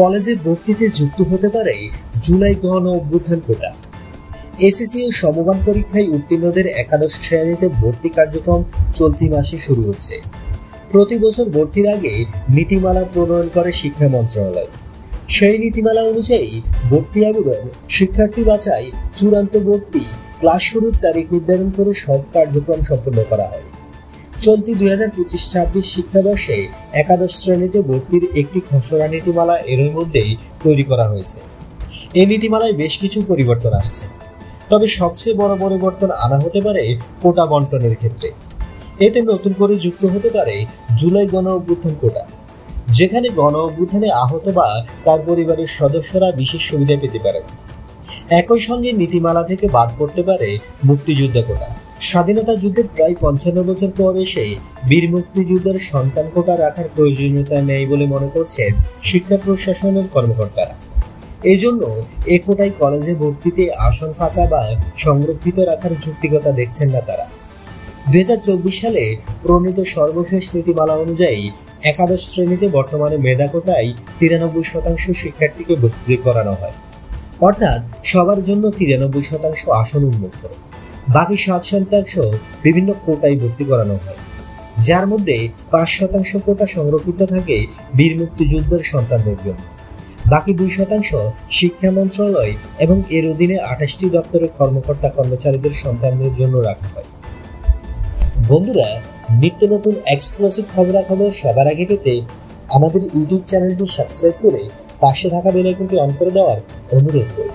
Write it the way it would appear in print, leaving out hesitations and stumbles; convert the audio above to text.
কলেজে ভর্তিতে যুক্ত হতে পারে জুলাই গণ অভ্যুত্থান কোটা। এসএসসি ও সমমান পরীক্ষায় উত্তীর্ণদের একাদশ শ্রেণীতে ভর্তি কার্যক্রম চলতি মাসে শুরু হচ্ছে। প্রতি বছর ভর্তির আগে নীতিমালা প্রণয়ন করে শিক্ষা মন্ত্রণালয়। সেই নীতিমালা অনুযায়ী ভর্তি আবেদন, শিক্ষার্থী বাছাই, চূড়ান্ত ভর্তি, ক্লাস শুরুর তারিখ নির্ধারণ করে সব কার্যক্রম সম্পন্ন করা হয়। চলতি 2025-26 শিক্ষাবর্ষে একাদশ শ্রেণীতে ভর্তির একটি খসড়া নীতিমালা এর মধ্যেই তৈরি করা হয়েছে। এই নীতিমালায় বেশ কিছু পরিবর্তন আসছে, তবে সবচেয়ে বড় পরিবর্তন আনা হতে পারে কোটা বন্টনের ক্ষেত্রে। এতে নতুন করে যুক্ত হতে পারে জুলাই গণ অভ্যুত্থান কোটা, যেখানে গণ অভ্যুত্থানে আহত বা তার পরিবারের সদস্যরা বিশেষ সুবিধা পেতে পারেন। একই সঙ্গে নীতিমালা থেকে বাদ পড়তে পারে মুক্তিযোদ্ধা কোটা। স্বাধীনতা যুদ্ধের প্রায় 55 বছর পর এসে বীর মুক্তিযোদ্ধার সন্তান কোটা রাখার প্রয়োজনীয়তা নেই বলে মনে করছেন শিক্ষা প্রশাসনের কর্মকর্তারা। এজন্য এ কোটায় কলেজে ভর্তিতে আসন ফাঁকা বা সংরক্ষিত রাখার যৌক্তিকতা দেখছেন না তারা। 2024 সালে প্রণীত সর্বশেষ নীতিমালা অনুযায়ী একাদশ শ্রেণীতে বর্তমানে মেধা কোটায় 93% শিক্ষার্থীকে ভর্তি করানো হয়, অর্থাৎ সবার জন্য 93% আসন উন্মুক্ত। বাকি 7% বিভিন্ন কোটায় ভর্তি করানো হয়, যার মধ্যে 5% কোটা সংরক্ষিত থাকে বীর মুক্তিযোদ্ধার সন্তানদের জন্য। বাকি 2% শিক্ষা মন্ত্রণালয় এবং এর অধীনে 28টি দপ্তরের কর্মকর্তা কর্মচারীদের সন্তানদের জন্য রাখা হয়। বন্ধুরা, নিত্য নতুন এক্সক্লুসিভ খবরাখবর সবার আগে পেতে আমাদের ইউটিউব চ্যানেলটি সাবস্ক্রাইব করে পাশে থাকা বেল আইকনটি অন করে দেওয়ার অনুরোধ করি।